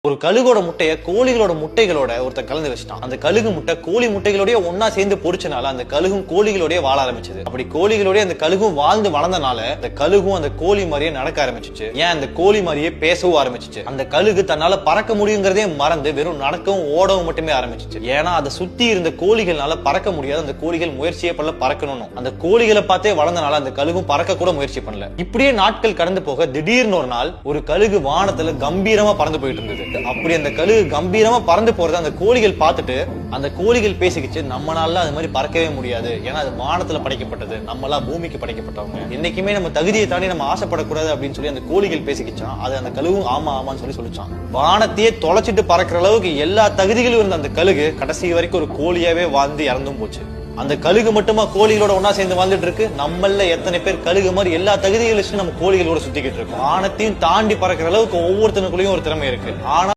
ஒரு கழுகோட முட்டைய கோழிகளோட முட்டைகளோட ஒருத்தர் கலந்து வச்சுட்டான். அந்த கழுகு முட்டை கோழி முட்டைகளோடய ஒன்னா சேர்ந்து பொரிச்சனால அந்த கழுகும் கோழிகளோடய வாழ ஆரம்பிச்சது. அப்படி கோழிகளோடய அந்த கழுகும் வாழ்ந்து வளர்ந்தனால அந்த கழுகும் அந்த கோழி மாதிரியே நடக்க ஆரம்பிச்சிச்சு. ஏன் அந்த கோழி மாதிரியே பேசவும் ஆரம்பிச்சிச்சு. அந்த கழுகு தன்னால பறக்க முடியுங்கிறதே மறந்து வெறும் நடக்கவும் ஓடவும் மட்டுமே ஆரம்பிச்சிச்சு. ஏன்னா அதை சுத்தி இருந்த கோழிகள்னால பறக்க முடியாது. அந்த கோழிகள் முயற்சியே பண்ணல பறக்கணும். அந்த கோழிகளை பார்த்தே வளர்ந்தனால அந்த கழுகும் பறக்க கூட முயற்சி பண்ணல. இப்படியே நாட்கள் கடந்து போக திடீர்னு ஒரு நாள் ஒரு கழுகு வானத்துல கம்பீரமா பறந்து போயிட்டு இருந்தது. அப்படி அந்த கழுகு கம்பீரமா பறந்து போறத அந்த கோழிகள் பார்த்துட்டு அந்த கோழிகள் பேசிக்கிச்சு, நம்மளால அது மாதிரி பறக்கவே முடியாது. ஏன்னா அது வானத்துல படைக்கப்பட்டது, நம்மளா பூமிக்கு படைக்கப்பட்டவங்க. என்னைக்குமே நம்ம தகுதியை தாண்டி நம்ம ஆசைப்படக்கூடாது அப்படின்னு சொல்லி அந்த கோழிகள் பேசிக்கிச்சான். அது அந்த கழுகும் ஆமா ஆமான்னு சொல்லிச்சான். வானத்தையே தொலைச்சிட்டு பறக்கிற அளவுக்கு எல்லா தகுதிகளும் இருந்த அந்த கழுகு கடைசி வரைக்கும் ஒரு கோழியாவே வாழ்ந்து இறந்தும் போச்சு. அந்த கழுகு மட்டுமா கோழிகளோட ஒன்னா சேர்ந்து வாழ்ந்துட்டு இருக்கு? நம்மள எத்தனை பேர் கழுகு மாதிரி எல்லா தகுதிகளும் நம்ம கோழிகளோட சுத்திக்கிட்டு இருக்கோம். வானத்தையும் தாண்டி பறக்கிற அளவுக்கு ஒவ்வொருத்தனுக்குள்ளயும் ஒரு திறமை இருக்கு. ஆனா